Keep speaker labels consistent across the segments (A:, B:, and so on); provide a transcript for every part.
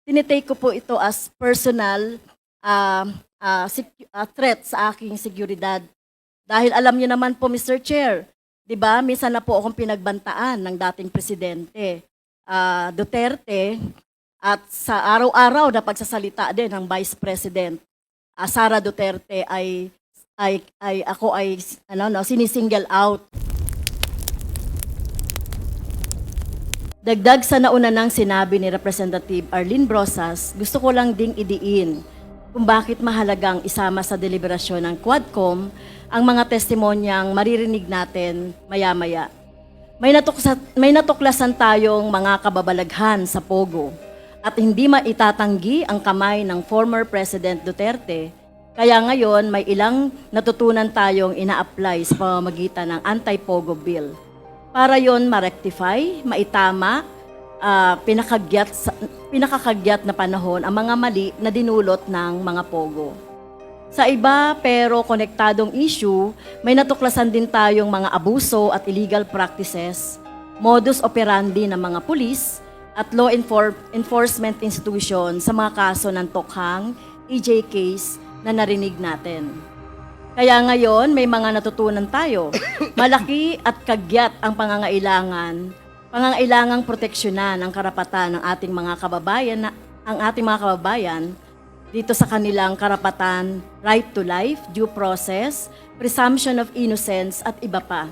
A: tinitake ko po ito as personal threat sa aking seguridad. Dahil alam niyo naman po, Mr. Chair, 'di ba, minsan na po akong pinagbantaan ng dating presidente Duterte at sa araw-araw na pagsasalita din ng Vice President Sara Duterte ay ako ay sinisingle out. Dagdag sa nauna ng sinabi ni Representative Arlene Brosas, gusto ko lang ding idiin kung bakit mahalagang isama sa deliberasyon ng Quadcom ang mga testimonyang maririnig natin maya-maya. May natuklasan tayong mga kababalaghan sa Pogo at hindi maitatanggi ang kamay ng former President Duterte. Kaya ngayon may ilang natutunan tayong ina-apply sa pamamagitan ng Anti-Pogo Bill. Para yon ma-rectify, maitama, pinakakagyat na panahon ang mga mali na dinulot ng mga Pogo. Sa iba pero konektadong issue, may natuklasan din tayong mga abuso at illegal practices, modus operandi ng mga pulis at law enforcement institution sa mga kaso ng Tokhang, EJ case na narinig natin. Kaya ngayon, may mga natutunan tayo. Malaki at kagyat ang pangangailangang proteksyonan ang karapatan ng ating mga kababayan dito sa kanilang karapatan, right to life, due process, presumption of innocence at iba pa.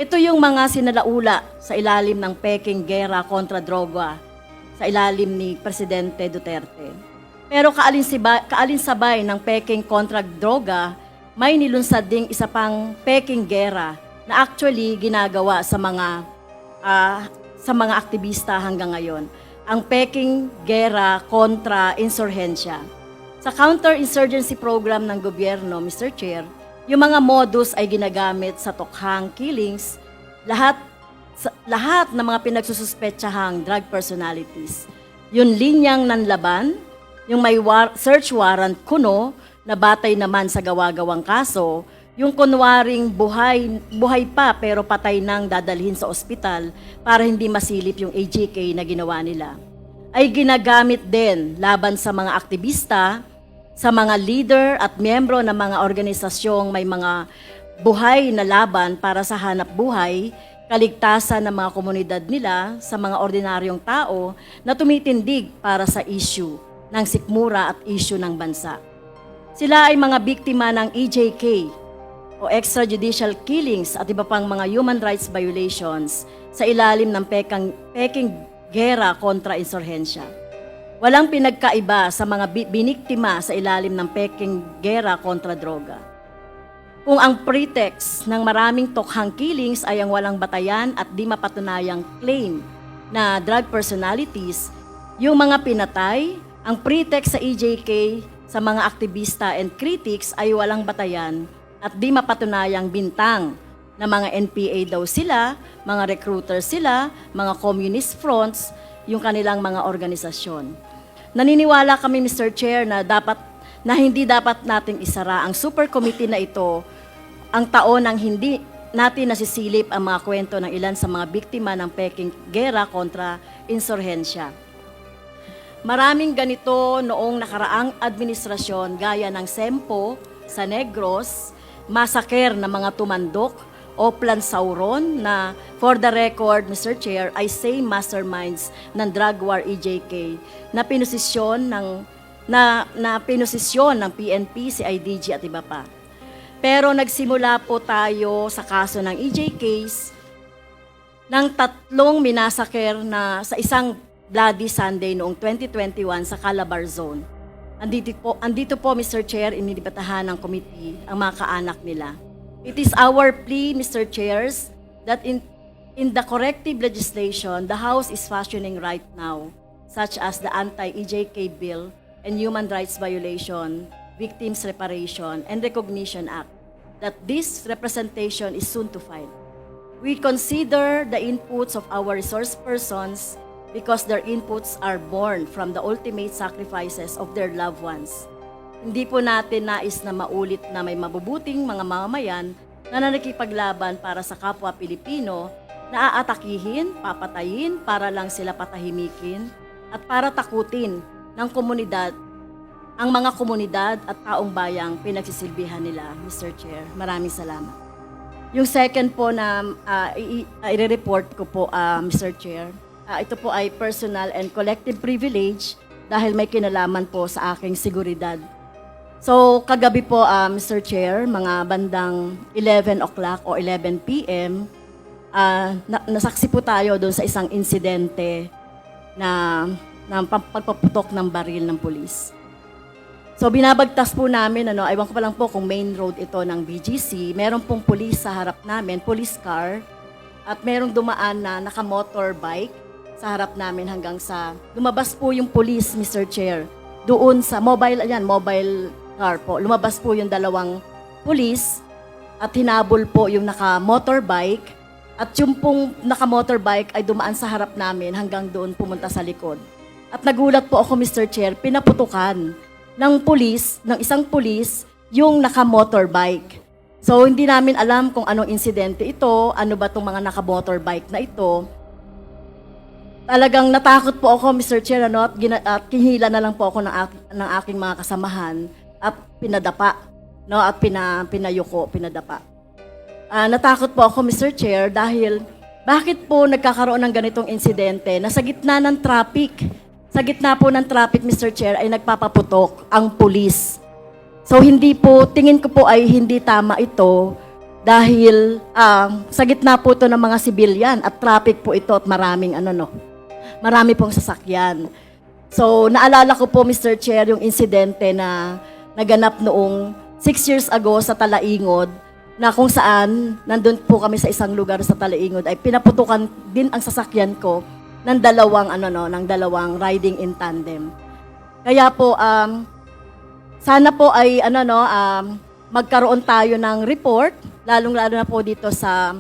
A: Ito yung mga sinalaula sa ilalim ng Peking Gera kontra droga sa ilalim ni Presidente Duterte. Pero kaalinsabay ng Peking kontra droga, may nilunsad ding isa pang Peking Gera na actually ginagawa sa mga aktivista hanggang ngayon. Ang Peking Gera kontra insurhensya. Sa counter-insurgency program ng gobyerno, Mr. Chair, yung mga modus ay ginagamit sa Tokhang killings, lahat ng mga pinagsususpetsahang drug personalities. Yung linyang nanlaban, yung may search warrant kuno, na batay naman sa gawa-gawang kaso, yung kunwaring buhay pa pero patay nang dadalhin sa ospital para hindi masilip yung AJK na ginawa nila, ay ginagamit din laban sa mga aktivista, sa mga leader at miyembro ng mga organisasyong may mga buhay na laban para sa hanap buhay, kaligtasan ng mga komunidad nila sa mga ordinaryong tao na tumitindig para sa issue ng sikmura at issue ng bansa. Sila ay mga biktima ng EJK o extrajudicial killings at iba pang mga human rights violations sa ilalim ng Peking Gera kontra insurhensya. Walang pinagkaiba sa mga biniktima sa ilalim ng Peking Gera kontra droga. Kung ang pretext ng maraming Tokhang killings ay ang walang batayan at di mapatunayang claim na drug personalities, yung mga pinatay, ang pretext sa EJK sa mga aktivista and critics ay walang batayan at di mapatunayang bintang na mga NPA daw sila, mga recruiter sila, mga communist fronts, yung kanilang mga organisasyon. Naniniwala kami, Mr. Chair, na hindi dapat nating isara ang super committee na ito ang taon ng hindi natin nasisilip ang mga kwento ng ilan sa mga biktima ng Peking Gera kontra insurhensya. Maraming ganito noong nakaraang administrasyon gaya ng Sempo sa Negros, massacre ng mga tumandok, Oplan Sauron na for the record, Mr. Chair, ay same masterminds ng drug war EJK na pinosisyon ng PNP, CIDG at iba pa. Pero nagsimula po tayo sa kaso ng EJ case ng 3 minasakir na sa isang Bloody Sunday noong 2021 sa Calabar Zone. Andito po, Mr. Chair, inilibatahan ng committee ang mga kaanak nila. It is our plea, Mr. Chairs, that in the corrective legislation the House is fashioning right now, such as the Anti-EJK Bill and Human Rights Violation, Victims Reparation and Recognition Act, that this representation is soon to file. We consider the inputs of our resource persons because their inputs are born from the ultimate sacrifices of their loved ones. Hindi po natin nais na maulit na may mabubuting mga mamamayan na nakikipaglaban para sa kapwa Pilipino na aatakihin, papatayin para lang sila patahimikin at para takutin ng komunidad ang mga komunidad at taong bayang pinagsisilbihan nila, Mr. Chair. Maraming salamat. Yung second po na i-report ko po, Mr. Chair, ito po ay personal and collective privilege dahil may kinalaman po sa aking seguridad. So, kagabi po, Mr. Chair, mga bandang 11 o'clock o 11 p.m., nasaksi po tayo doon sa isang insidente na pagpaputok ng baril ng pulis. So, binabagtas po namin, ewan ko pa lang po kung main road ito ng BGC, meron pong pulis sa harap namin, police car, at merong dumaan na naka-motorbike sa harap namin hanggang sa, lumabas po yung pulis, Mr. Chair, doon sa mobile car po. Lumabas po yung dalawang pulis at hinabol po yung naka-motorbike at yung pong naka-motorbike ay dumaan sa harap namin hanggang doon pumunta sa likod. At nagulat po ako, Mr. Chair, pinaputukan ng isang pulis, yung naka-motorbike. So, hindi namin alam kung anong insidente ito, ano ba itong mga naka-motorbike na ito. Talagang natakot po ako, Mr. Chair, at kinihila na lang po ako ng aking mga kasamahan at pinadapa, at pinadapa. Natakot po ako, Mr. Chair, dahil bakit po nagkakaroon ng ganitong insidente na sa gitna ng traffic, Mr. Chair, ay nagpapaputok ang pulis. So tingin ko po ay hindi tama ito dahil sa gitna po ito ng mga sibilyan at traffic po ito at marami pong sasakyan. So naalala ko po, Mr. Chair, yung insidente na naganap noong 6 years ago sa Talaingod na kung saan nandun po kami sa isang lugar sa Talaingod ay pinaputukan din ang sasakyan ko ng dalawang riding in tandem. Kaya po sana po ay magkaroon tayo ng report, lalong-lalo na po dito sa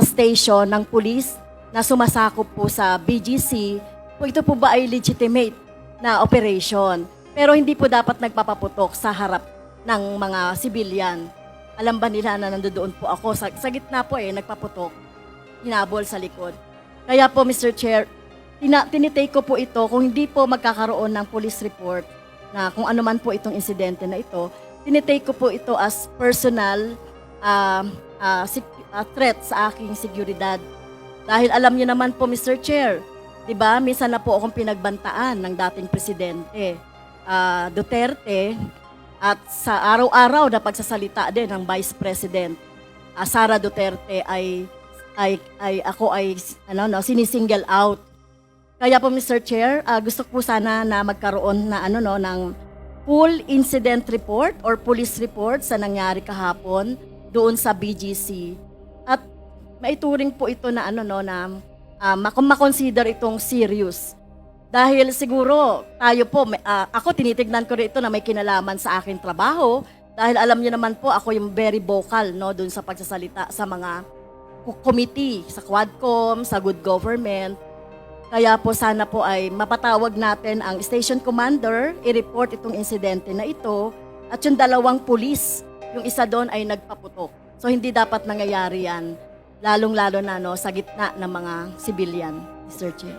A: station ng police na sumasakop po sa BGC. Ito po ba ay legitimate na operation? Pero hindi po dapat nagpapaputok sa harap ng mga civilian. Alam ba nila na nandoon po ako sa gitna po nagpaputok, hinabol sa likod. Kaya po, Mr. Chair, tinitake ko po ito, kung hindi po magkakaroon ng police report na kung ano man po itong insidente na ito, tinitake ko po ito as personal threat sa aking seguridad. Dahil alam niyo naman po, Mr. Chair, di ba, minsan na po akong pinagbantaan ng dating presidente, Duterte, at sa araw-araw na pagsasalita din ng Vice President, Sara Duterte ako ay sinisingle out. Kaya po, Mr. Chair, gusto ko po sana na magkaroon na ng full incident report or police report sa nangyari kahapon doon sa BGC. At maituring po ito na makonsider itong serious. Dahil siguro tayo po, ako tinitignan ko rin ito na may kinalaman sa aking trabaho dahil alam niyo naman po ako yung very vocal doon sa pagsasalita sa mga committee, sa Quadcom, sa Good Government. Kaya po sana po ay mapatawag natin ang station commander, i-report itong insidente na ito, at yung dalawang pulis, yung isa doon ay nagpaputok. So hindi dapat nangyayari yan, lalong-lalo na sa gitna ng mga civilian, Mr. Chair.